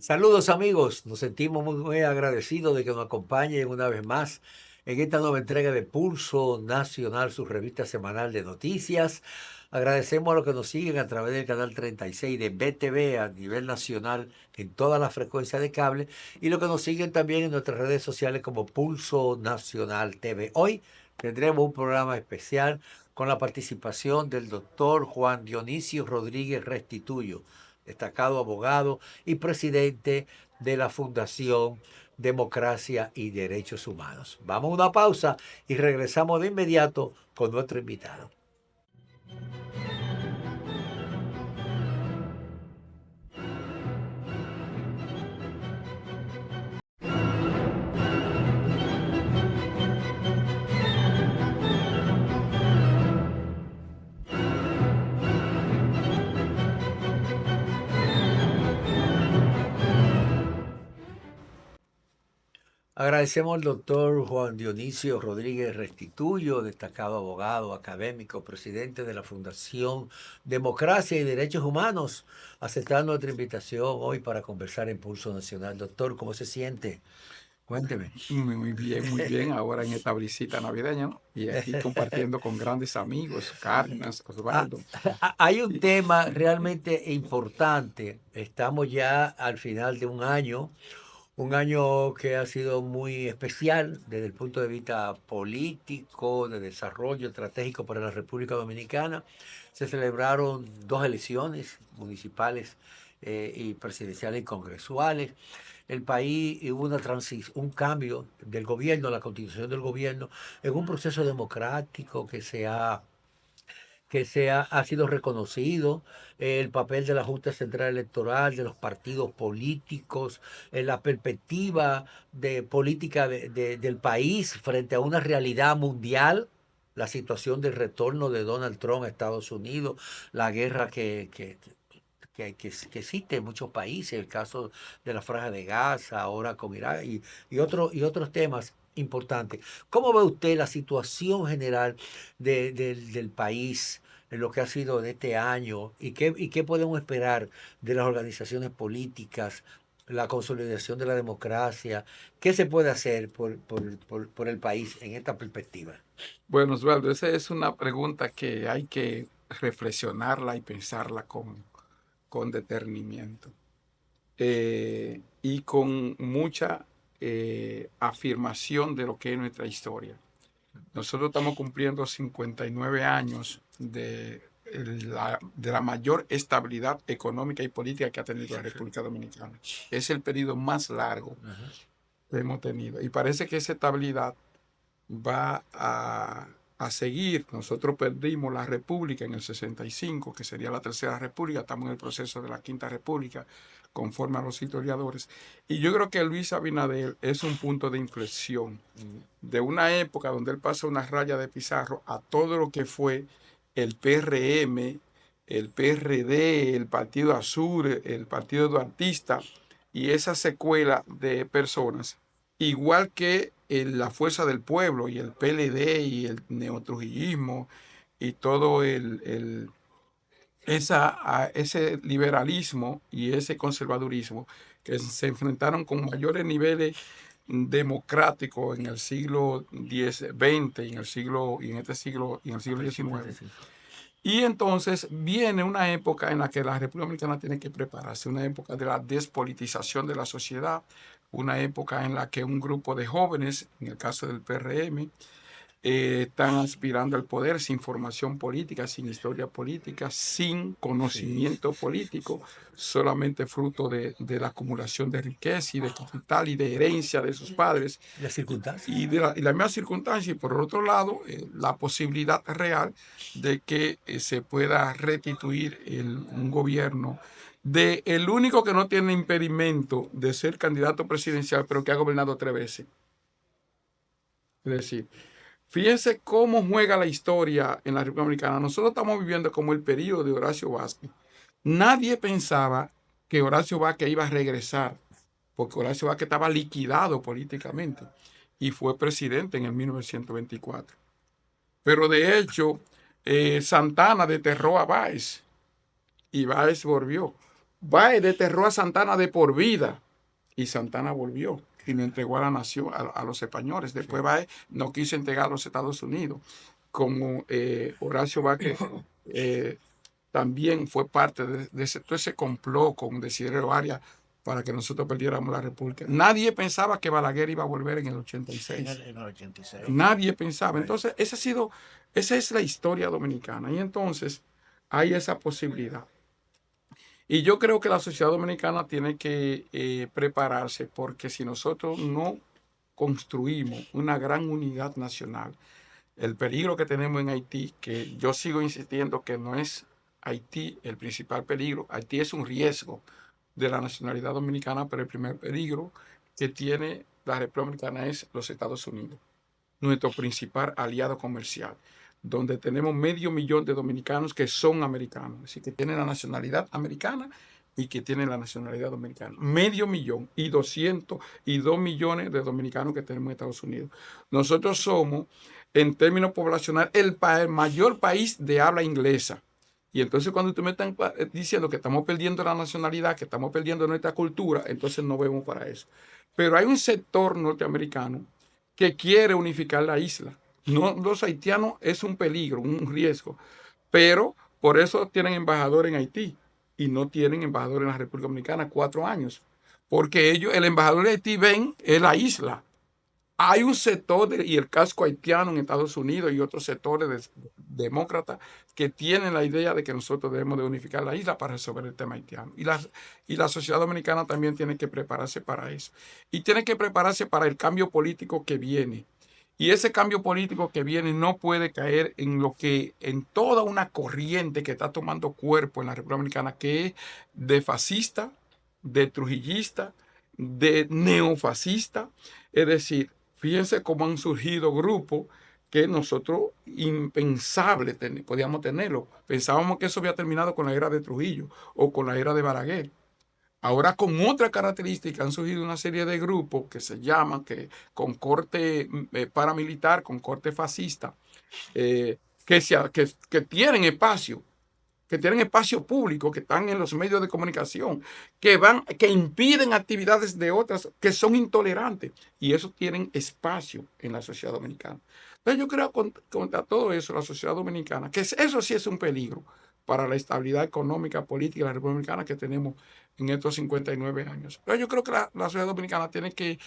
Saludos amigos, nos sentimos muy agradecidos de que nos acompañen una vez más en esta nueva entrega de Pulso Nacional, su revista semanal de noticias. Agradecemos a los que nos siguen a través del canal 36 de BTV a nivel nacional en todas las frecuencias de cable y los que nos siguen también en nuestras redes sociales como Pulso Nacional TV. Hoy tendremos un programa especial con la participación del doctor Juan Dionisio Rodríguez Restituyo, destacado abogado y presidente de la Fundación Democracia y Derechos Humanos. Vamos a una pausa y regresamos de inmediato con nuestro invitado. Agradecemos al doctor Juan Dionisio Rodríguez Restituyo, destacado abogado, académico, presidente de la Fundación Democracia y Derechos Humanos, aceptando nuestra invitación hoy para conversar en Pulso Nacional. Doctor, ¿cómo se siente? Cuénteme. Muy bien, muy bien. Ahora en esta visita navideña, ¿no? Y aquí compartiendo con grandes amigos, Cárdenas, Ah, Osvaldo. Hay un Y, tema realmente importante. Estamos ya al final de un año que ha sido muy especial desde el punto de vista político, de desarrollo estratégico para la República Dominicana. Se celebraron dos elecciones municipales y presidenciales y congresuales. El país hubo un cambio del gobierno, la constitución del gobierno, en un proceso democrático ha sido reconocido, el papel de la Junta Central Electoral, de los partidos políticos, la perspectiva de política del país frente a una realidad mundial, la situación del retorno de Donald Trump a Estados Unidos, la guerra que existe en muchos países, el caso de la Franja de Gaza, ahora con Irak y otros temas importantes. ¿Cómo ve usted la situación general del país en lo que ha sido de este año y qué podemos esperar de las organizaciones políticas, la consolidación de la democracia? ¿Qué se puede hacer por el país en esta perspectiva? bueno, Osvaldo, esa es una pregunta que hay que reflexionarla y pensarla con detenimiento y con mucha afirmación de lo que es nuestra historia. Nosotros estamos cumpliendo 59 años de la mayor estabilidad económica y política que ha tenido la República Dominicana. Es el periodo más largo Ajá. que hemos tenido. Y parece que esa estabilidad va a seguir. Nosotros perdimos la República en el 65, que sería la Tercera República. Estamos en el proceso de la Quinta República, conforme a los historiadores. Y yo creo que Luis Abinader es un punto de inflexión de una época donde él pasa una raya de pizarro a todo lo que fue el PRM, el PRD, el Partido Azul, el Partido Duartista y esa secuela de personas, igual que la Fuerza del Pueblo y el PLD y el neotrujillismo y todo ese liberalismo y ese conservadurismo que se enfrentaron con mayores niveles democráticos en el siglo XX y en este siglo y en el siglo XIX. Y entonces viene una época en la que la República Dominicana tiene que prepararse, una época de la despolitización de la sociedad, una época en la que un grupo de jóvenes, en el caso del PRM, están aspirando al poder sin formación política, sin historia política, sin Sí, conocimiento político, solamente fruto de la acumulación de riqueza y de capital y de herencia de sus padres las circunstancias. y la misma circunstancia. Y por otro lado, la posibilidad real de que se pueda restituir un gobierno de el único que no tiene impedimento de ser candidato presidencial, pero que ha gobernado 3 veces. Es decir, fíjense cómo juega la historia en la República Dominicana. Nosotros estamos viviendo como el periodo de Horacio Vázquez. Nadie pensaba que Horacio Vázquez iba a regresar, porque Horacio Vázquez estaba liquidado políticamente y fue presidente en el 1924. Pero de hecho, Santana desterró a Báez y Báez volvió. Báez desterró a Santana de por vida y Santana volvió y lo entregó a la nación, a los españoles. Después Báez no quiso entregar a los Estados Unidos. Como Horacio Vázquez también fue parte de todo ese complot con Desiderio Arias para que nosotros perdiéramos la República. Nadie pensaba que Balaguer iba a volver en el 86. En el 86. Nadie pensaba. Entonces, esa es la historia dominicana. Y entonces hay esa posibilidad. Y yo creo que la sociedad dominicana tiene que prepararse, porque si nosotros no construimos una gran unidad nacional, el peligro que tenemos en Haití, que yo sigo insistiendo que no es Haití el principal peligro, Haití es un riesgo de la nacionalidad dominicana, pero el primer peligro que tiene la República Dominicana es los Estados Unidos, nuestro principal aliado comercial, donde tenemos 500,000 de dominicanos que son americanos, es decir, que tienen la nacionalidad americana y que tienen la nacionalidad dominicana. 500,000 y 202 millones de dominicanos que tenemos en Estados Unidos. Nosotros somos, en términos poblacionales, el mayor país de habla inglesa. Y entonces cuando tú me estás diciendo que estamos perdiendo la nacionalidad, que estamos perdiendo nuestra cultura, entonces no vemos para eso. Pero hay un sector norteamericano que quiere unificar la isla. No, los haitianos es un peligro, un riesgo, pero por eso tienen embajador en Haití y no tienen embajador en la República Dominicana 4 años, porque ellos, el embajador de Haití ven es la isla. Hay un sector y el casco haitiano en Estados Unidos y otros sectores demócratas que tienen la idea de que nosotros debemos de unificar la isla para resolver el tema haitiano. Y la sociedad dominicana también tiene que prepararse para eso. Y tiene que prepararse para el cambio político que viene. Y ese cambio político que viene no puede caer en toda una corriente que está tomando cuerpo en la República Dominicana, que es de fascista, de trujillista, de neofascista. Es decir, fíjense cómo han surgido grupos que nosotros impensable podíamos tenerlo. Pensábamos que eso había terminado con la era de Trujillo o con la era de Balaguer. Ahora con otra característica han surgido una serie de grupos que se llaman con corte paramilitar, con corte fascista, que tienen espacio público, que están en los medios de comunicación, que impiden actividades de otras, que son intolerantes, y eso tienen espacio en la sociedad dominicana. Entonces yo creo contra todo eso, la sociedad dominicana, que eso sí es un peligro para la estabilidad económica, política de la República Dominicana que tenemos en estos 59 años. Pero yo creo que la sociedad dominicana tiene que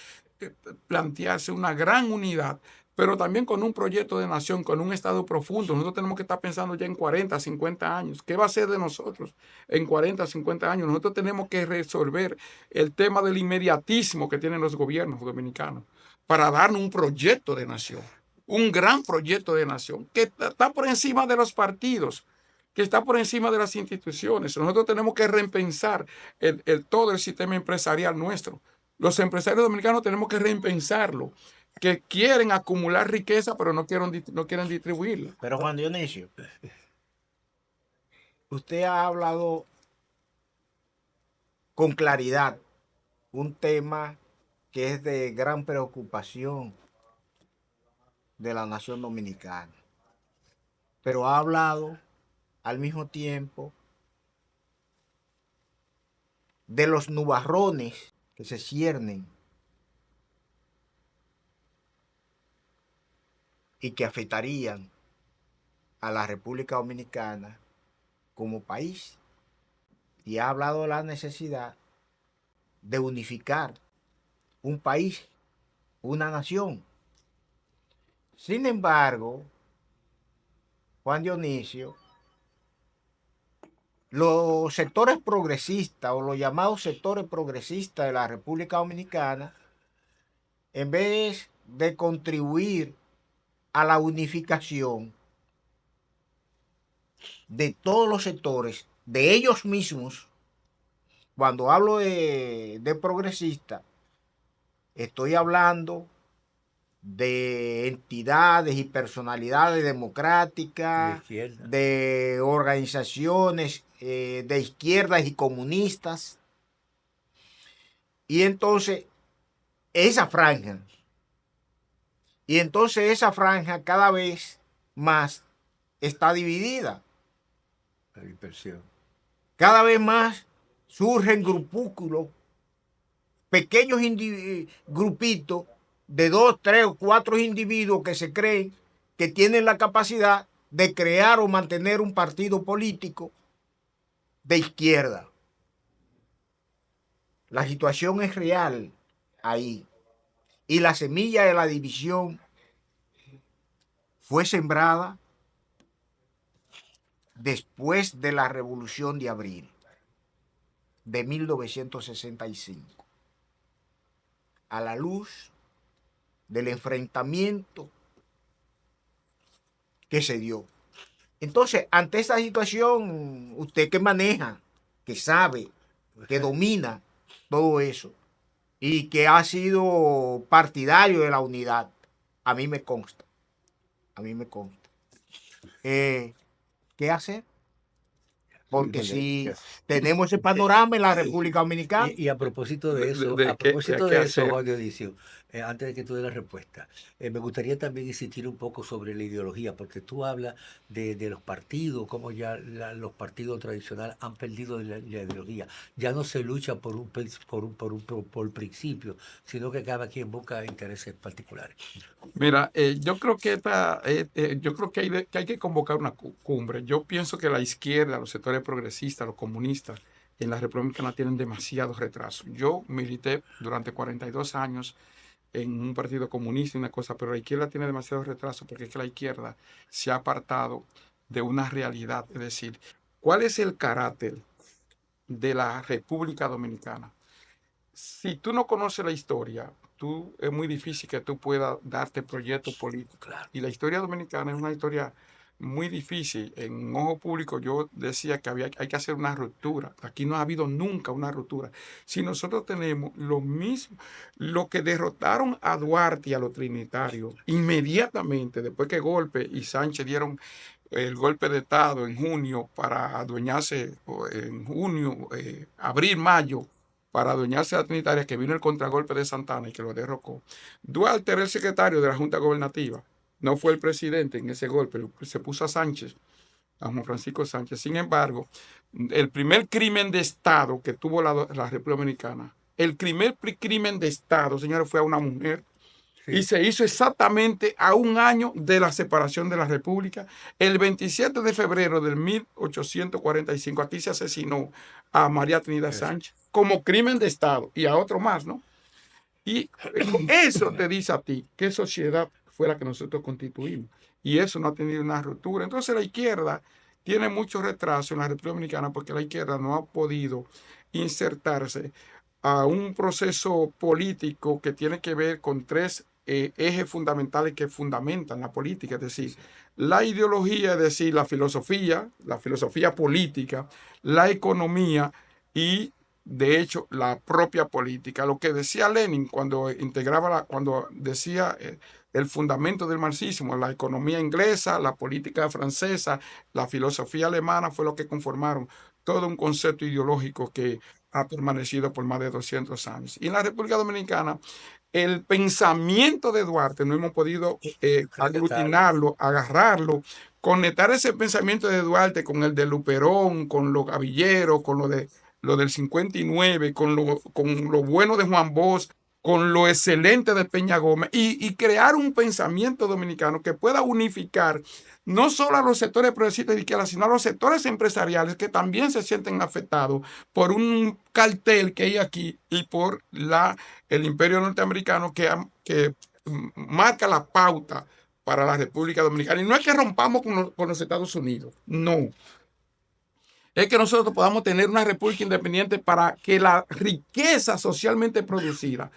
plantearse una gran unidad, pero también con un proyecto de nación, con un Estado profundo. Nosotros tenemos que estar pensando ya en 40, 50 años. ¿Qué va a ser de nosotros en 40, 50 años? Nosotros tenemos que resolver el tema del inmediatismo que tienen los gobiernos dominicanos para darnos un proyecto de nación, un gran proyecto de nación que está por encima de los partidos, que está por encima de las instituciones. Nosotros tenemos que repensar todo el sistema empresarial nuestro. Los empresarios dominicanos tenemos que repensarlo, que quieren acumular riqueza, pero no quieren distribuirla. Pero Juan Dionisio, usted ha hablado con claridad un tema que es de gran preocupación de la nación dominicana, pero ha hablado al mismo tiempo de los nubarrones que se ciernen y que afectarían a la República Dominicana como país. Y ha hablado de la necesidad de unificar un país, una nación. Sin embargo, Juan Dionisio, los sectores progresistas o los llamados sectores progresistas de la República Dominicana, en vez de contribuir a la unificación de todos los sectores, de ellos mismos, cuando hablo de progresista, estoy hablando de entidades y personalidades democráticas, de organizaciones de izquierdas y comunistas. Y entonces esa franja cada vez más está dividida. La dispersión. Cada vez más surgen grupúsculos, pequeños grupitos de 2, 3 o 4 individuos que se creen que tienen la capacidad de crear o mantener un partido político de izquierda. La situación es real ahí. Y la semilla de la división fue sembrada después de la Revolución de Abril de 1965, a la luz del enfrentamiento que se dio. Entonces, ante esta situación, usted que maneja, que sabe, que domina todo eso y que ha sido partidario de la unidad, a mí me consta, ¿qué hacer? Porque si tenemos ese panorama en la República Dominicana. Y a propósito de eso, Juan Dionisio, antes de que tú des la respuesta, me gustaría también insistir un poco sobre la ideología, porque tú hablas de los partidos, cómo ya los partidos tradicionales han perdido la ideología. Ya no se lucha por principio, sino que cada quien busca intereses particulares. Mira, yo creo que que hay que convocar una cumbre. Yo pienso que la izquierda, los sectores progresistas, los comunistas en la República Dominicana tienen demasiado retraso. Yo milité durante 42 años en un partido comunista y una cosa, pero la izquierda tiene demasiado retraso porque es que la izquierda se ha apartado de una realidad. Es decir, ¿cuál es el carácter de la República Dominicana? Si tú no conoces la historia, es muy difícil que tú puedas darte proyectos políticos. Claro. Y la historia dominicana es una historia muy difícil. En Ojo Público yo decía que hay que hacer una ruptura. Aquí no ha habido nunca una ruptura. Si nosotros tenemos lo mismo, lo que derrotaron a Duarte y a los trinitarios, inmediatamente después que Golpe y Sánchez dieron el golpe de Estado en junio para adueñarse, en junio, abril, mayo, para adueñarse de la Trinitaria, que vino el contragolpe de Santana y que lo derrocó. Duarte era el secretario de la Junta Gobernativa, no fue el presidente en ese golpe, se puso a Sánchez, a Juan Francisco Sánchez. Sin embargo, el primer crimen de Estado que tuvo la República Dominicana, el primer crimen de Estado, señores, fue a una mujer. Sí. Y se hizo exactamente a un año de la separación de la República. El 27 de febrero del 1845, aquí se asesinó a María Trinidad Sánchez como crimen de Estado y a otro más, ¿no? Y eso te dice a ti qué sociedad fue la que nosotros constituimos. Y eso no ha tenido una ruptura. Entonces la izquierda tiene mucho retraso en la República Dominicana porque la izquierda no ha podido insertarse a un proceso político que tiene que ver con 3 ejes fundamentales que fundamentan la política, es decir, la ideología, es decir, la filosofía política, la economía y, de hecho, la propia política. Lo que decía Lenin cuando decía el fundamento del marxismo, la economía inglesa, la política francesa, la filosofía alemana, fue lo que conformaron todo un concepto ideológico que ha permanecido por más de 200 años. Y en la República Dominicana, el pensamiento de Duarte no hemos podido aglutinarlo, agarrarlo, conectar ese pensamiento de Duarte con el de Luperón, con los gavilleros, con lo del 59, con lo bueno de Juan Bosch, con lo excelente de Peña Gómez y crear un pensamiento dominicano que pueda unificar no solo a los sectores progresistas de izquierda, sino a los sectores empresariales que también se sienten afectados por un cartel que hay aquí y por el imperio norteamericano que marca la pauta para la República Dominicana. Y no es que rompamos con los Estados Unidos, no. Es que nosotros podamos tener una república independiente para que la riqueza socialmente producida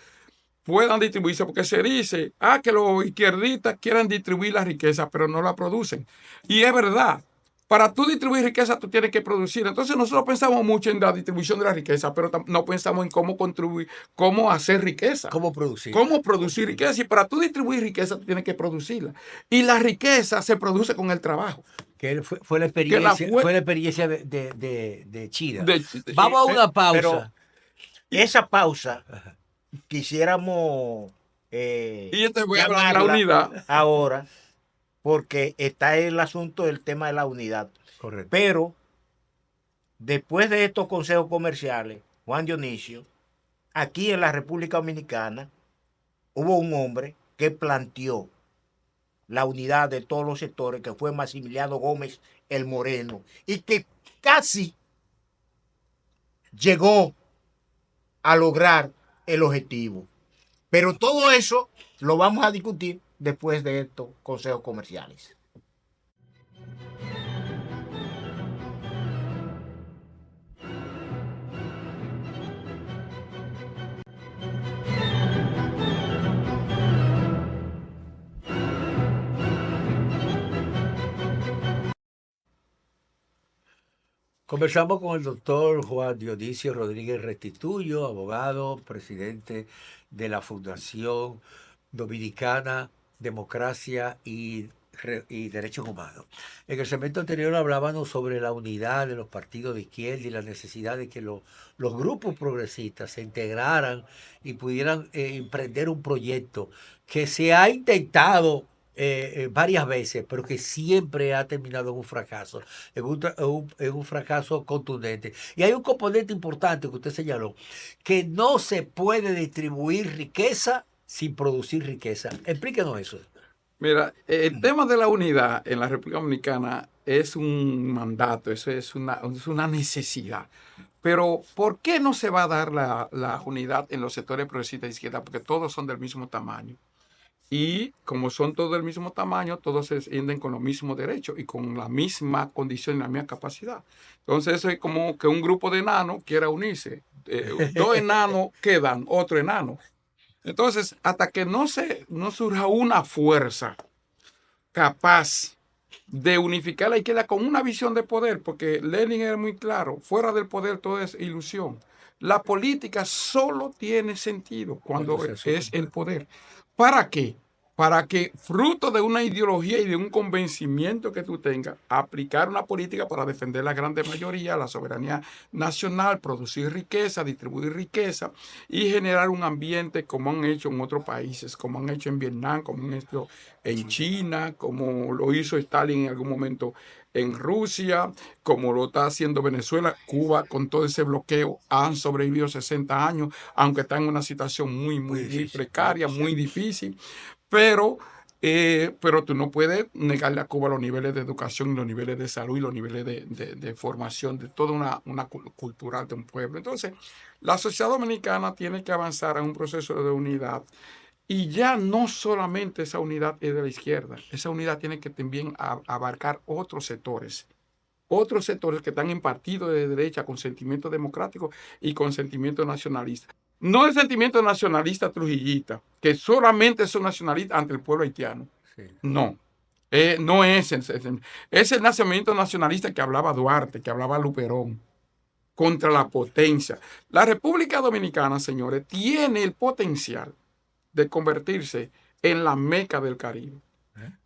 puedan distribuirse, porque se dice que los izquierdistas quieren distribuir la riqueza, pero no la producen. Y es verdad, para tú distribuir riqueza, tú tienes que producir. Entonces nosotros pensamos mucho en la distribución de la riqueza, pero no pensamos en cómo contribuir, cómo hacer riqueza. Cómo producir. Cómo producir riqueza. Y para tú distribuir riqueza, tú tienes que producirla. Y la riqueza se produce con el trabajo. Que fue la experiencia de Chida. Vamos a una pausa. Pero esa pausa quisiéramos y yo te voy a hablar de la unidad ahora, porque está el asunto del tema de la unidad. Correcto. Pero después de estos consejos comerciales, Juan Dionisio, aquí en la República Dominicana hubo un hombre que planteó la unidad de todos los sectores, que fue Maximiliano Gómez el Moreno, y que casi llegó a lograr el objetivo. Pero todo eso lo vamos a discutir después de estos consejos comerciales. Conversamos con el doctor Juan Dionisio Rodríguez Restituyo, abogado, presidente de la Fundación Dominicana Democracia y Derechos Humanos. En el segmento anterior hablábamos sobre la unidad de los partidos de izquierda y la necesidad de que los grupos progresistas se integraran y pudieran emprender un proyecto que se ha intentado varias veces, pero que siempre ha terminado en un fracaso, en un fracaso contundente. Y hay un componente importante que usted señaló, que no se puede distribuir riqueza sin producir riqueza. Explíquenos eso. Mira, el tema de la unidad en la República Dominicana es un mandato, eso es una necesidad. Pero, ¿por qué no se va a dar la unidad en los sectores progresistas de izquierda? Porque todos son del mismo tamaño. Y como son todos del mismo tamaño, todos se rinden con los mismos derechos y con la misma condición y la misma capacidad. Entonces, eso es como que un grupo de enanos quiera unirse. Dos enanos quedan, otro enano. Entonces, hasta que no surja una fuerza capaz de unificar la izquierda con una visión de poder, porque Lenin era muy claro, fuera del poder todo es ilusión. La política solo tiene sentido cuando es el poder. ¿Para qué? Para que, fruto de una ideología y de un convencimiento que tú tengas, aplicar una política para defender la grande mayoría, la soberanía nacional, producir riqueza, distribuir riqueza y generar un ambiente como han hecho en otros países, como han hecho en Vietnam, como han hecho en China, como lo hizo Stalin en algún momento en Rusia, como lo está haciendo Venezuela. Cuba, con todo ese bloqueo, han sobrevivido 60 años, aunque están en una situación muy precaria, muy difícil. Pero tú no puedes negarle a Cuba los niveles de educación, los niveles de salud y los niveles de formación de toda una cultural de un pueblo. Entonces, la sociedad dominicana tiene que avanzar en un proceso de unidad. Y ya no solamente esa unidad es de la izquierda, esa unidad tiene que también abarcar otros sectores que están en partidos de derecha con sentimiento democrático y con sentimiento nacionalista. No el sentimiento nacionalista trujillista, que solamente son nacionalistas ante el pueblo haitiano. Sí. No. No es el nacimiento nacionalista que hablaba Duarte, que hablaba Luperón, contra la potencia. La República Dominicana, señores, tiene el potencial de convertirse en la Meca del Caribe.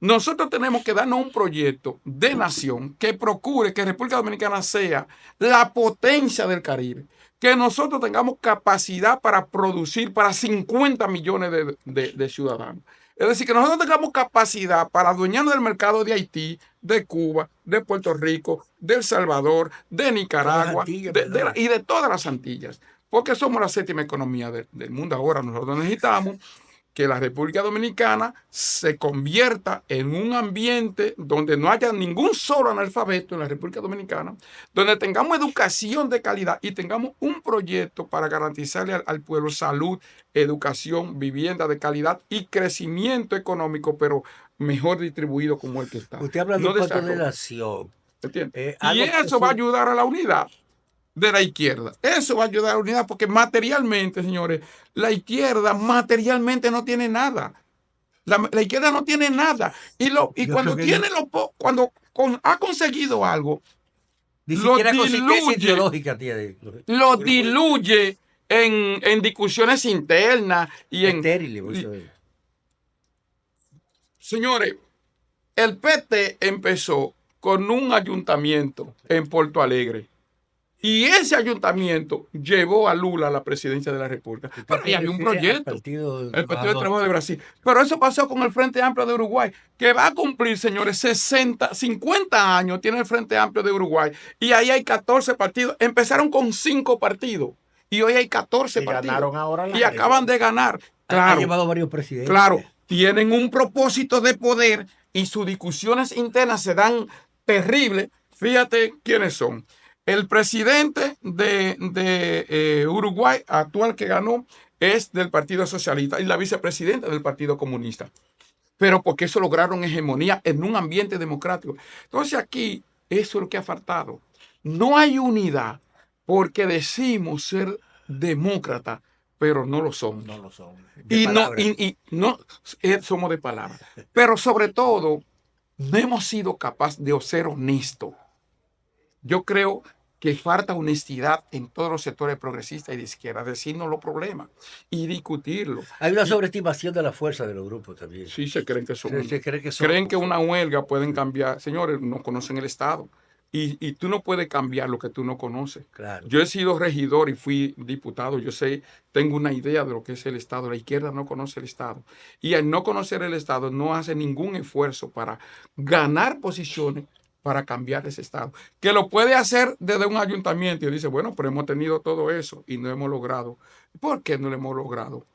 Nosotros tenemos que darnos un proyecto de nación que procure que República Dominicana sea la potencia del Caribe, que nosotros tengamos capacidad para producir para 50 millones de ciudadanos. Es decir, que nosotros tengamos capacidad para adueñarnos del mercado de Haití, de Cuba, de Puerto Rico, de El Salvador, de Nicaragua y de todas las Antillas, porque somos la séptima economía del mundo ahora. Nosotros necesitamos que la República Dominicana se convierta en un ambiente donde no haya ningún solo analfabeto en la República Dominicana, donde tengamos educación de calidad y tengamos un proyecto para garantizarle al pueblo salud, educación, vivienda de calidad y crecimiento económico, pero mejor distribuido como el que está. Usted habla de un pacto de nación. Y eso va a ayudar a la unidad de la izquierda. Eso va a ayudar a la unidad porque materialmente, señores, la izquierda materialmente no tiene nada. La izquierda no tiene nada. Y cuando tiene ha conseguido algo, ni siquiera consistencia ideológica tiene. Lo diluye en discusiones internas y señores, el PT empezó con un ayuntamiento en Porto Alegre. Y ese ayuntamiento llevó a Lula a la presidencia de la República. Pero ahí había un proyecto. El Partido de Trabajo de Brasil. Pero eso pasó con el Frente Amplio de Uruguay, que va a cumplir, señores, 50 años tiene el Frente Amplio de Uruguay. Y ahí hay 14 partidos. Empezaron con 5 partidos. Y hoy hay 14 partidos. Ganaron ahora y acaban de ganar. Ha Claro, llevado varios presidentes. claro, tienen un propósito de poder y sus discusiones internas se dan terribles. Fíjate quiénes son. El presidente de Uruguay actual que ganó es del Partido Socialista y la vicepresidenta del Partido Comunista. Pero porque eso lograron hegemonía en un ambiente democrático. Entonces aquí eso es lo que ha faltado. No hay unidad porque decimos ser demócratas, pero no lo somos. No lo son. No somos de palabra. Pero sobre todo, no hemos sido capaces de ser honestos. Yo creo que falta honestidad en todos los sectores progresistas y de izquierda, decirnos los problemas y discutirlo. Hay una sobreestimación de la fuerza de los grupos también. Sí, se creen que son. Creen que una huelga pueden cambiar. Señores, no conocen el Estado. Y tú no puedes cambiar lo que tú no conoces. Claro. Yo he sido regidor y fui diputado. Yo sé, tengo una idea de lo que es el Estado. La izquierda no conoce el Estado. Y al no conocer el Estado, no hace ningún esfuerzo para ganar posiciones para cambiar ese Estado. Que lo puede hacer desde un ayuntamiento y dice, bueno, pero hemos tenido todo eso y no hemos logrado. ¿Por qué no lo hemos logrado?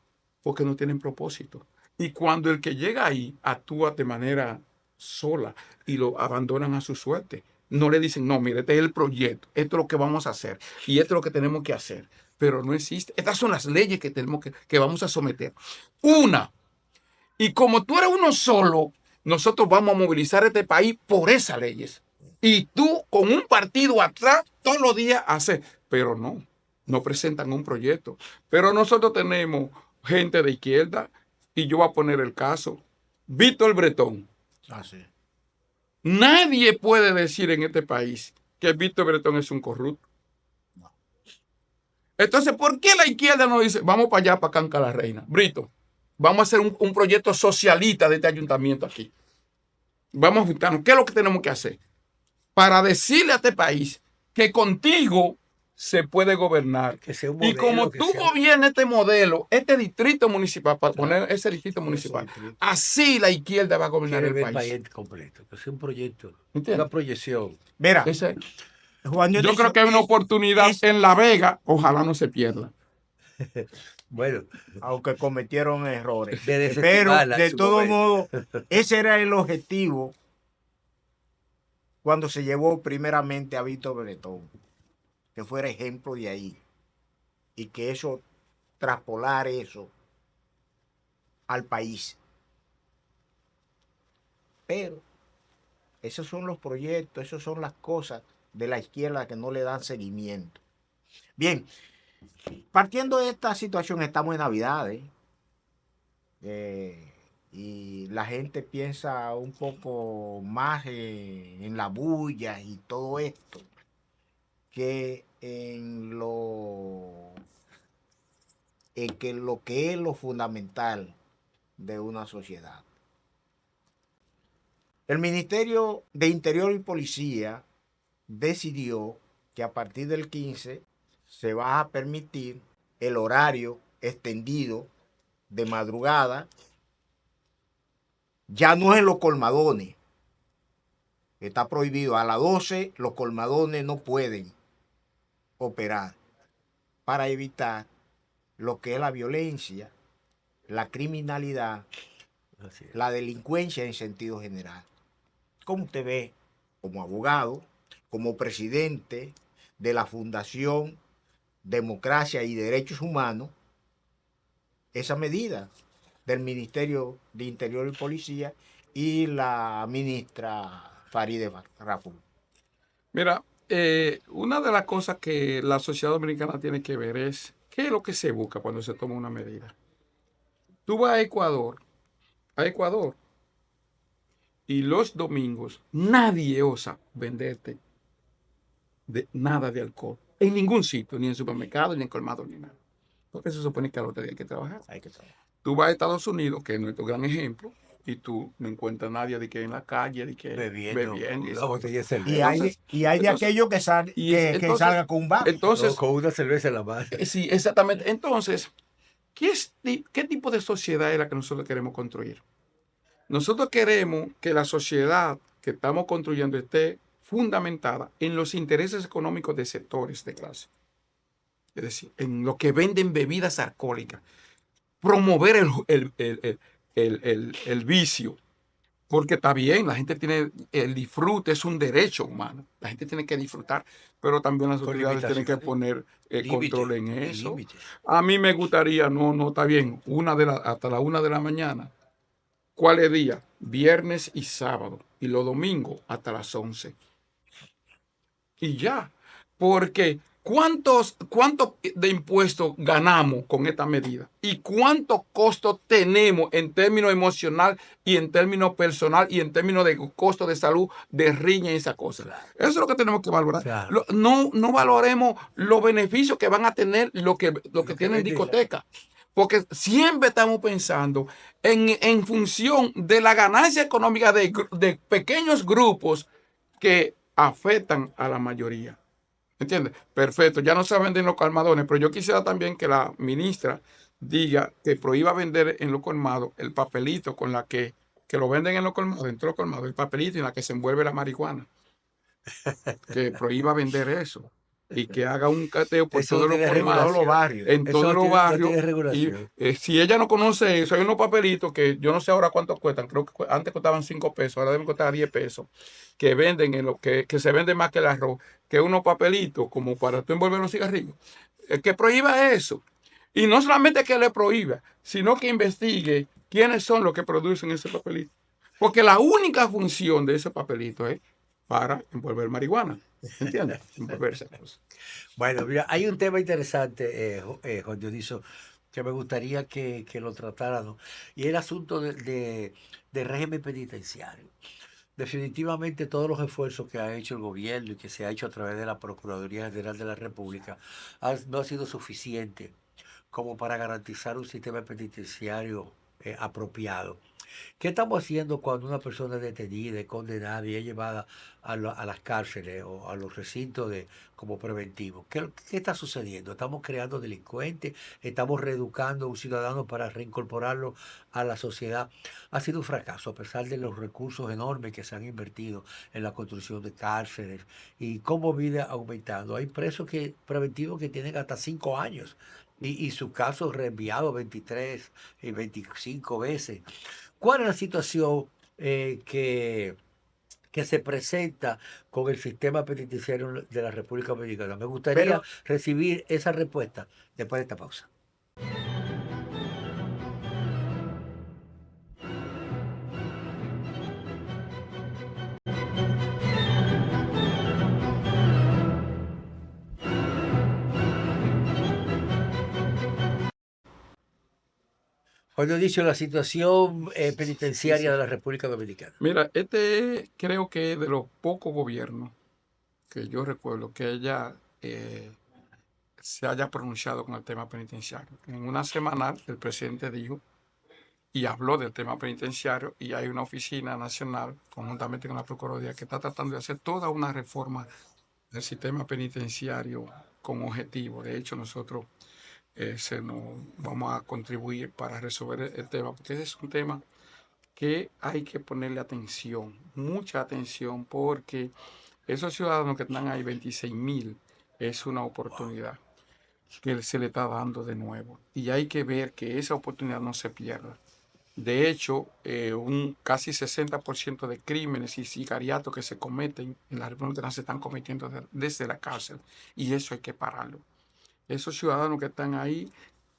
Porque no tienen propósito. Y cuando el que llega ahí actúa de manera sola y lo abandonan a su suerte, no le dicen, no, mire, este es el proyecto, esto es lo que vamos a hacer y esto es lo que tenemos que hacer. Pero no existe. Estas son las leyes que tenemos que vamos a someter. Una, y como tú eres uno solo, nosotros vamos a movilizar este país por esas leyes. Y tú con un partido atrás todos los días haces. Pero no presentan un proyecto. Pero nosotros tenemos gente de izquierda y yo voy a poner el caso. Víctor Bretón. Así. Nadie puede decir en este país que Víctor Bretón es un corrupto. No. Entonces, ¿por qué la izquierda no dice, vamos para allá, para Canca la Reina? Brito, vamos a hacer un proyecto socialista de este ayuntamiento aquí. Vamos a juntarnos. ¿Qué es lo que tenemos que hacer? Para decirle a este país que contigo se puede gobernar. Que sea un modelo, y como tú gobiernas este modelo, este distrito municipal, para poner ese distrito municipal, así la izquierda va a gobernar el país. Completo, que sea un proyecto, ¿Entiendes? una proyección. Mira, Juan, yo creo que hay una oportunidad en La Vega, ojalá no se pierda. Bueno, aunque cometieron errores. pero de todo modo, ese era el objetivo cuando se llevó primeramente a Víctor Bretón, que fuera ejemplo de ahí, y que eso, traspolar eso al país. Pero esos son los proyectos, esas son las cosas de la izquierda que no le dan seguimiento. Bien, partiendo de esta situación, estamos en Navidad, y la gente piensa un poco más en la bulla y todo esto que en lo que es lo fundamental de una sociedad. El Ministerio de Interior y Policía decidió que a partir del 15 se va a permitir el horario extendido de madrugada. Ya no es en los colmadones. Está prohibido. A las 12 los colmadones no pueden operar para evitar lo que es la violencia, la criminalidad, la delincuencia en sentido general. ¿Cómo usted ve, como abogado, como presidente de la Fundación Democracia y Derechos Humanos, esa medida del Ministerio de Interior y Policía y la ministra Farideh Raful? Mira, una de las cosas que la sociedad dominicana tiene que ver es qué es lo que se busca cuando se toma una medida. Tú vas a Ecuador, y los domingos nadie osa venderte nada de alcohol en ningún sitio, ni en supermercado, ni en colmado, ni nada. Porque se supone que al otro día hay que trabajar. Tú vas a Estados Unidos, que es nuestro gran ejemplo, y tú no encuentras a nadie de que en la calle, de que bebiendo bebiendo. una botella de Y cerveza. hay, Entonces, y hay de entonces, aquellos que, que entonces, salgan con un vaso. O entonces, con una cerveza en la mano. sí, exactamente. Entonces, ¿qué tipo de sociedad es la que nosotros queremos construir? Nosotros queremos que la sociedad que estamos construyendo esté fundamentada en los intereses económicos de sectores de clase. Es decir, en lo que venden bebidas alcohólicas. Promover el vicio. Porque está bien, la gente tiene, el disfrute es un derecho humano. La gente tiene que disfrutar, pero también las Con autoridades tienen que limitaciones. poner control Límite en y eso. límites. A mí me gustaría, no está bien, hasta la 1 de la mañana. ¿Cuál es día? Viernes y sábado. Y los domingos hasta las 11. Y ya. Porque ¿cuánto de impuestos ganamos con esta medida? ¿Y cuánto costo tenemos en términos emocional y en términos personal y en términos de costo de salud, de riña y esas cosas? Claro, Eso es lo que tenemos que valorar. claro. No valoremos los beneficios que van a tener lo que Lo que tienen vende discoteca. Porque siempre estamos pensando en función de la ganancia económica de pequeños grupos que afectan a la mayoría. ¿Entiendes? Perfecto, ya no se venden los colmadones, pero yo quisiera también que la ministra diga que prohíba vender en los colmados el papelito con la que lo venden en los colmados, dentro de los colmados, el papelito en la que se envuelve la marihuana. Que prohíba vender eso y que haga un cateo por Eso no todos los tiene En todos colmados, los regulación. barrios. en Eso todos no los tiene, no barrios. tiene Y regulación. si ella no conoce eso, hay unos papelitos que yo no sé ahora cuánto cuestan, creo que antes costaban 5 pesos, ahora deben costar 10 pesos, que venden en lo que se vende más que el arroz, que unos papelitos como para tú envolver los cigarrillos. Que prohíba eso. Y no solamente que le prohíba, sino que investigue quiénes son los que producen ese papelito. Porque la única función de ese papelito es para envolver marihuana. ¿Entiendes? Envolverse. Bueno, mira, hay un tema interesante, Juan Dioniso, que me gustaría que lo tratáramos, y el asunto de régimen penitenciario. Definitivamente todos los esfuerzos que ha hecho el gobierno y que se ha hecho a través de la Procuraduría General de la República no ha sido suficiente como para garantizar un sistema penitenciario apropiado. ¿Qué estamos haciendo cuando una persona es detenida, es condenada y es llevada a las cárceles o a los recintos como preventivo? ¿Qué está sucediendo? ¿Estamos creando delincuentes? ¿Estamos reeducando a un ciudadano para reincorporarlo a la sociedad? Ha sido un fracaso a pesar de los recursos enormes que se han invertido en la construcción de cárceles y cómo viene aumentando. Hay presos preventivos que tienen hasta 5 años y sus casos reenviados 23 y 25 veces. ¿Cuál es la situación que se presenta con el sistema penitenciario de la República Dominicana? Me gustaría Pero, recibir esa respuesta después de esta pausa. Cuando he dicho la situación Sí, penitenciaria sí. de la República Dominicana. Mira, creo que es de los pocos gobiernos que yo recuerdo que ella se haya pronunciado con el tema penitenciario. En una semanal el presidente dijo y habló del tema penitenciario y hay una oficina nacional conjuntamente con la Procuraduría que está tratando de hacer toda una reforma del sistema penitenciario con objetivo. De hecho, nosotros nos vamos a contribuir para resolver el tema, porque ese es un tema que hay que ponerle atención, mucha atención, porque esos ciudadanos que están ahí, 26,000, es una oportunidad que se le está dando de nuevo. Y hay que ver que esa oportunidad no se pierda. De hecho, un casi 60% de crímenes y sicariatos que se cometen en la República Dominicana se están cometiendo desde la cárcel. Y eso hay que pararlo. Esos ciudadanos que están ahí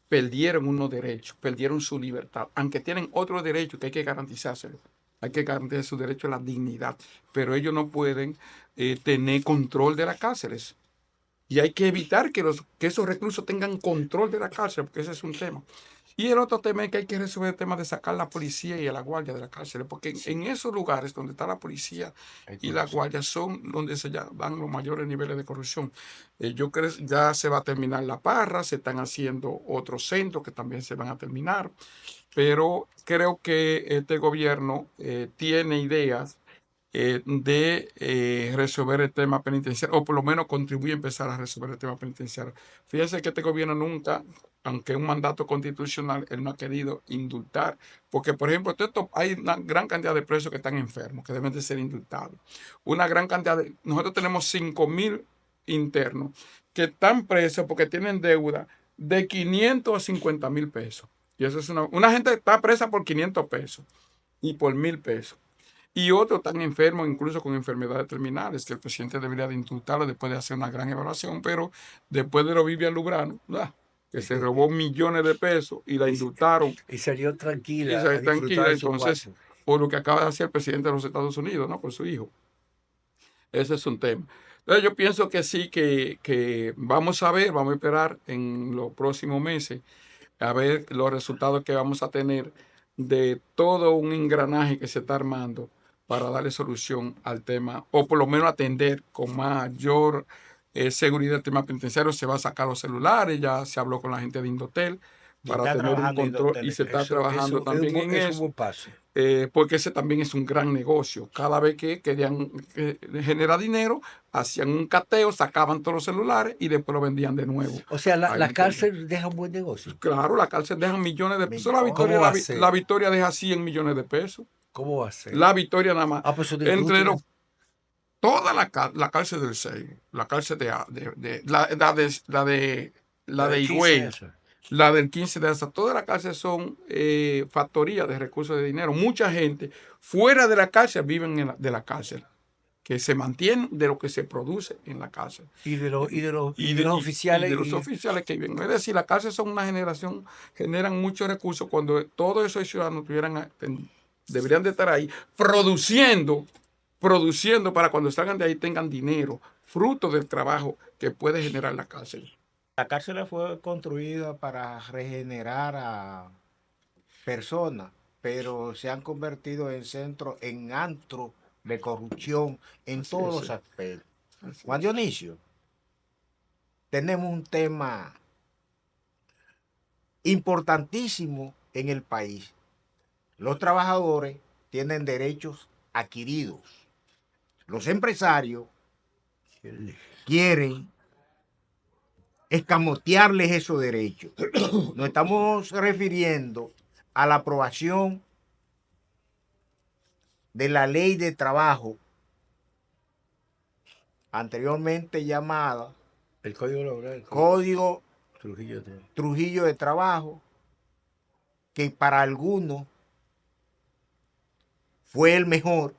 perdieron unos derechos, perdieron su libertad, aunque tienen otros derechos que hay que garantizárselo. Hay que garantizar su derecho a la dignidad, pero ellos no pueden tener control de las cárceles. Y hay que evitar que esos reclusos tengan control de la cárcel, porque ese es un tema. Y el otro tema es que hay que resolver el tema de sacar la policía y a la guardia de la cárcel, porque en esos lugares donde está la policía y la guardia son donde se dan los mayores niveles de corrupción. Yo creo que ya se va a terminar la Parra, se están haciendo otros centros que también se van a terminar, pero creo que este gobierno tiene ideas de resolver el tema penitenciario, o por lo menos contribuye a empezar a resolver el tema penitenciario. Fíjese que este gobierno nunca, aunque es un mandato constitucional, él no ha querido indultar, porque por ejemplo, hay una gran cantidad de presos que están enfermos, que deben de ser indultados. Una gran cantidad nosotros tenemos 5.000 internos que están presos porque tienen deuda de 500 a 50.000 pesos. Y eso es una gente está presa por 500 pesos y por 1.000 pesos. Y otros están enfermos, incluso con enfermedades terminales, que el presidente debería de indultarlo después de hacer una gran evaluación, pero después de lo Vivian Lubrano, que se robó millones de pesos y la indultaron. Y salió Y tranquila, salió a disfrutar tranquila, de su entonces, cuarto. por lo que acaba de hacer el presidente de los Estados Unidos, ¿no? Por su hijo. Ese es un tema. Entonces yo pienso que sí, que vamos a ver, vamos a esperar en los próximos meses a ver los resultados que vamos a tener de todo un engranaje que se está armando para darle solución al tema, o por lo menos atender con mayor seguridad el tema penitenciario. Se va a sacar los celulares, ya se habló con la gente de Indotel Y para está tener un trabajando control y Indotel se en está eso. trabajando también en Es un eso. buen paso. Porque ese también es un gran negocio. Cada vez que querían generar dinero, hacían un cateo, sacaban todos los celulares y después lo vendían de nuevo. O sea, Ahí la en Internet. cárcel deja un buen negocio. Claro, la cárcel deja millones de pesos. La Millones. Victoria, ¿Cómo va a ser? la Victoria deja 100 millones de pesos. ¿Cómo va a ser? La Victoria nada más. Ah, pues una Entre industria. toda la cárcel del Seibo, la cárcel la de 15 Higüey, eso. la del 15 de esa, todas las cárceles son factorías de recursos de dinero. Mucha gente fuera de la cárcel viven de la cárcel, que se mantienen de lo que se produce en la cárcel. Y de los Y oficiales. de los oficiales que viven. Es decir, la cárcel son una generación, generan muchos recursos cuando todos esos ciudadanos deberían de estar ahí produciendo para cuando salgan de ahí tengan dinero, fruto del trabajo que puede generar la cárcel. La cárcel fue construida para regenerar a personas, pero se han convertido en centro, en antro de corrupción en Así todos es, los sí. aspectos. Así Juan es. Dionisio, tenemos un tema importantísimo en el país. Los trabajadores tienen derechos adquiridos. Los empresarios quieren escamotearles esos derechos. Nos estamos refiriendo a la aprobación de la ley de trabajo, anteriormente llamada El Código Laboral. Código Trujillo. Trujillo de Trabajo, que para algunos fue el mejor,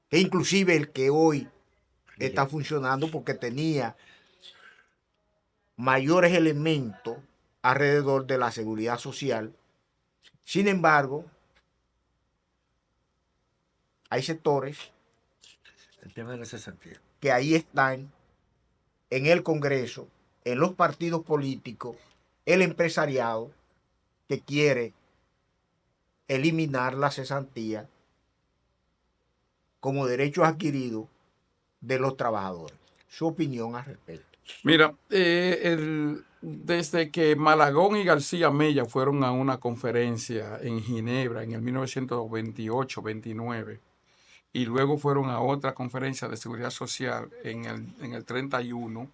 e inclusive el que hoy está funcionando porque tenía mayores elementos alrededor de la seguridad social. Sin embargo, hay sectores El tema de la cesantía. que ahí están en el Congreso, en los partidos políticos, el empresariado que quiere eliminar la cesantía como derecho adquirido de los trabajadores. Su opinión al respecto. Mira, desde que Malagón y García Mella fueron a una conferencia en Ginebra en el 1928-29 y luego fueron a otra conferencia de seguridad social en el 31,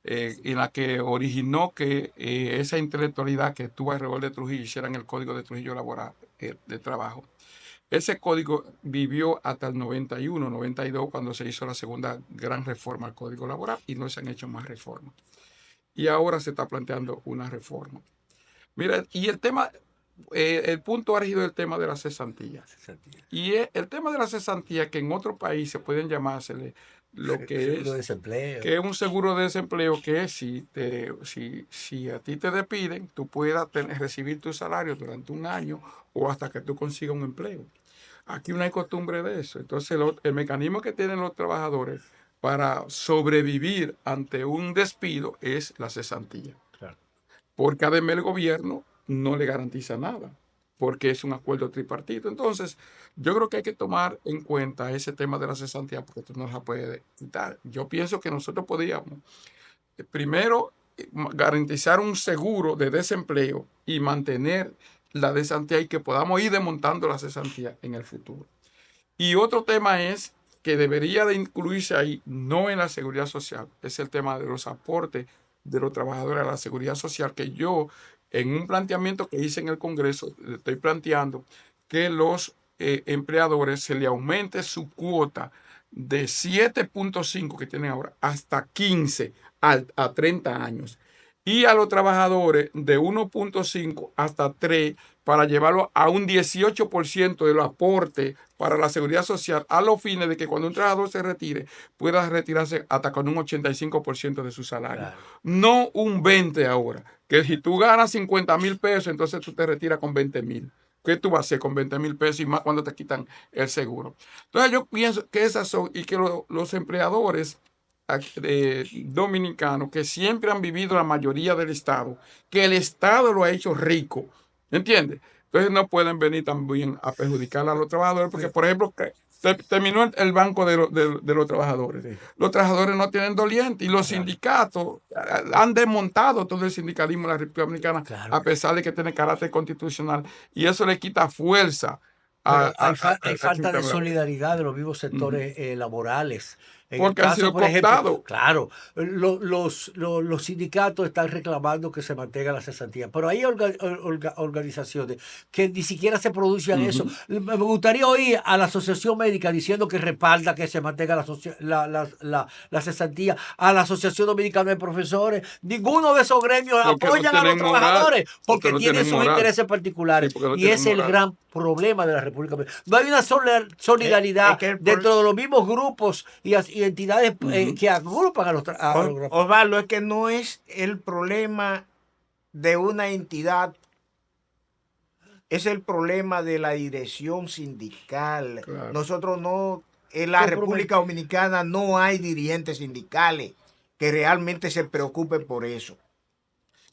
en la que originó que esa intelectualidad que estuvo alrededor de Trujillo hicieran el Código de Trujillo Laboral de Trabajo. Ese código vivió hasta el 91, 92, cuando se hizo la segunda gran reforma al Código Laboral y no se han hecho más reformas. Y ahora se está planteando una reforma. Mira, y el tema, el punto álgido del tema de la cesantía. Y el tema de la cesantía, que en otros países pueden llamársele lo que Seguro de desempleo. que es un seguro de desempleo, que es si a ti te despiden, tú puedas recibir tu salario durante un año o hasta que tú consigas un empleo. Aquí no hay costumbre de eso. Entonces, el mecanismo que tienen los trabajadores para sobrevivir ante un despido es la cesantía. Claro. Porque además el gobierno no le garantiza nada, porque es un acuerdo tripartito. Entonces, yo creo que hay que tomar en cuenta ese tema de la cesantía, porque tú no la puedes quitar. Yo pienso que nosotros podríamos, primero, garantizar un seguro de desempleo y mantener la cesantía y que podamos ir desmontando la cesantía en el futuro. Y otro tema es que debería de incluirse ahí, no en la seguridad social, es el tema de los aportes de los trabajadores a la seguridad social, que yo en un planteamiento que hice en el Congreso, le estoy planteando que los empleadores se le aumente su cuota de 7.5 que tienen ahora hasta 15 a 30 años. Y a los trabajadores de 1.5 hasta 3 para llevarlo a un 18% de los aportes para la seguridad social a los fines de que cuando un trabajador se retire pueda retirarse hasta con un 85% de su salario. Claro. No un 20 ahora, que si tú ganas 50,000 pesos, entonces tú te retiras con 20,000. ¿Qué tú vas a hacer con 20,000 pesos y más cuando te quitan el seguro? Entonces yo pienso que esas son, y que los empleadores dominicanos que siempre han vivido la mayoría del Estado, que el Estado lo ha hecho rico, ¿entiendes? Entonces no pueden venir también a perjudicar a los trabajadores, porque por ejemplo, terminó el banco de los trabajadores. Sí. Los trabajadores no tienen doliente y los sindicatos han desmontado todo el sindicalismo en la República Dominicana, claro, a pesar de que tiene carácter constitucional, y eso le quita fuerza. Hay falta de solidaridad de los mismos sectores laborales. En porque han sido cooptados. Claro, los sindicatos están reclamando que se mantenga la cesantía, pero hay organizaciones que ni siquiera se producen eso. Me gustaría oír a la Asociación Médica diciendo que respalda que se mantenga la cesantía, a la Asociación Dominicana de Profesores. Ninguno de esos gremios apoyan a los trabajadores porque tienen sus intereses particulares. Y ese es el gran problema de la República Dominicana. No hay una solidaridad dentro de los mismos grupos y entidades que agrupan a los trabajadores. Osvaldo, es que no es el problema de una entidad, es el problema de la dirección sindical. Claro. Nosotros no, en la República Dominicana no hay dirigentes sindicales que realmente se preocupen por eso.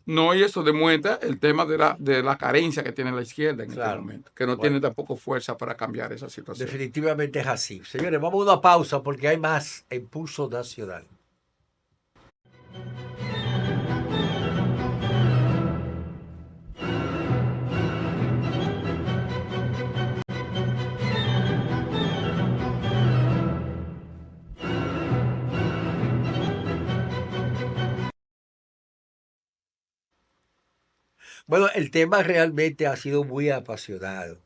No, y eso demuestra el tema de la carencia que tiene la izquierda en este momento, que no tiene tampoco fuerza para cambiar esa situación. Definitivamente es así. Señores, vamos a una pausa porque hay más en Pulso Nacional. Bueno, el tema realmente ha sido muy apasionado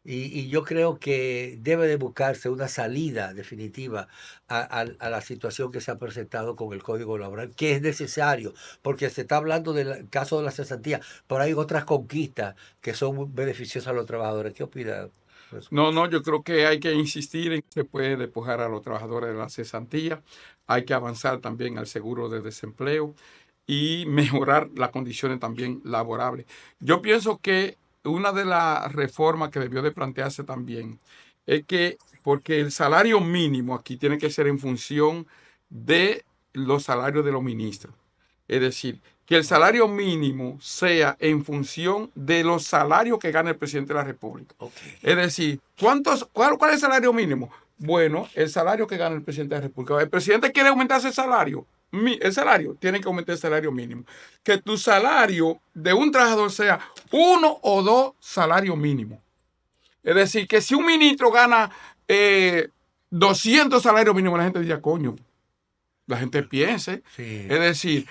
y yo creo que debe de buscarse una salida definitiva a la situación que se ha presentado con el Código Laboral, que es necesario, porque se está hablando del caso de la cesantía, pero hay otras conquistas que son muy beneficiosas a los trabajadores. ¿Qué opina? No, yo creo que hay que insistir en que se puede despojar a los trabajadores de la cesantía, hay que avanzar también al seguro de desempleo y mejorar las condiciones también laborables. Yo pienso que una de las reformas que debió de plantearse también es que, porque el salario mínimo aquí tiene que ser en función de los salarios de los ministros. Es decir, que el salario mínimo sea en función de los salarios que gana el presidente de la República. Okay. Es decir, ¿cuál es el salario mínimo? Bueno, el salario que gana el presidente de la República. ¿El presidente quiere aumentarse el salario? El salario, tiene que aumentar el salario mínimo. Que tu salario de un trabajador sea 1 o 2 salarios mínimos. Es decir, que si un ministro gana 200 salarios mínimos, la gente diría, coño, la gente piense. Sí. Es decir,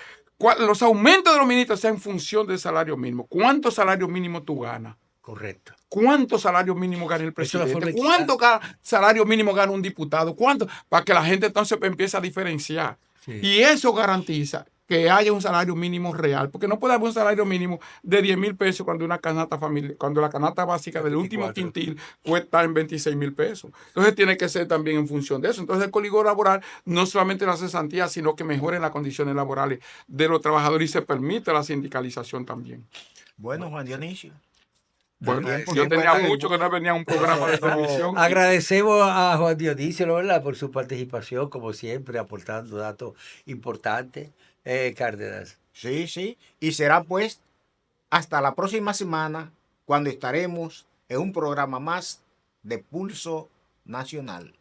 los aumentos de los ministros sean en función del salario mínimo. ¿Cuántos salarios mínimos tú ganas? Correcto. ¿Cuántos salarios mínimos gana el presidente? ¿Cuántos salarios mínimos gana un diputado? ¿Cuánto? Para que la gente entonces empiece a diferenciar. Sí. Y eso garantiza que haya un salario mínimo real, porque no puede haber un salario mínimo de 10,000 pesos cuando una canasta familiar, cuando la canasta básica del 24. Último quintil cuesta en 26,000 pesos. Entonces tiene que ser también en función de eso. Entonces el Código Laboral no solamente la cesantía, sino que mejore las condiciones laborales de los trabajadores y se permite la sindicalización también. Bueno, Juan Dionisio. Bueno, yo tenía mucho que no venía a un programa de televisión. Agradecemos a Juan Dionisio, ¿verdad?, por su participación, como siempre, aportando datos importantes. Cárdenas. Sí, sí. Y será pues Hasta la próxima semana, cuando estaremos en un programa más de Pulso Nacional.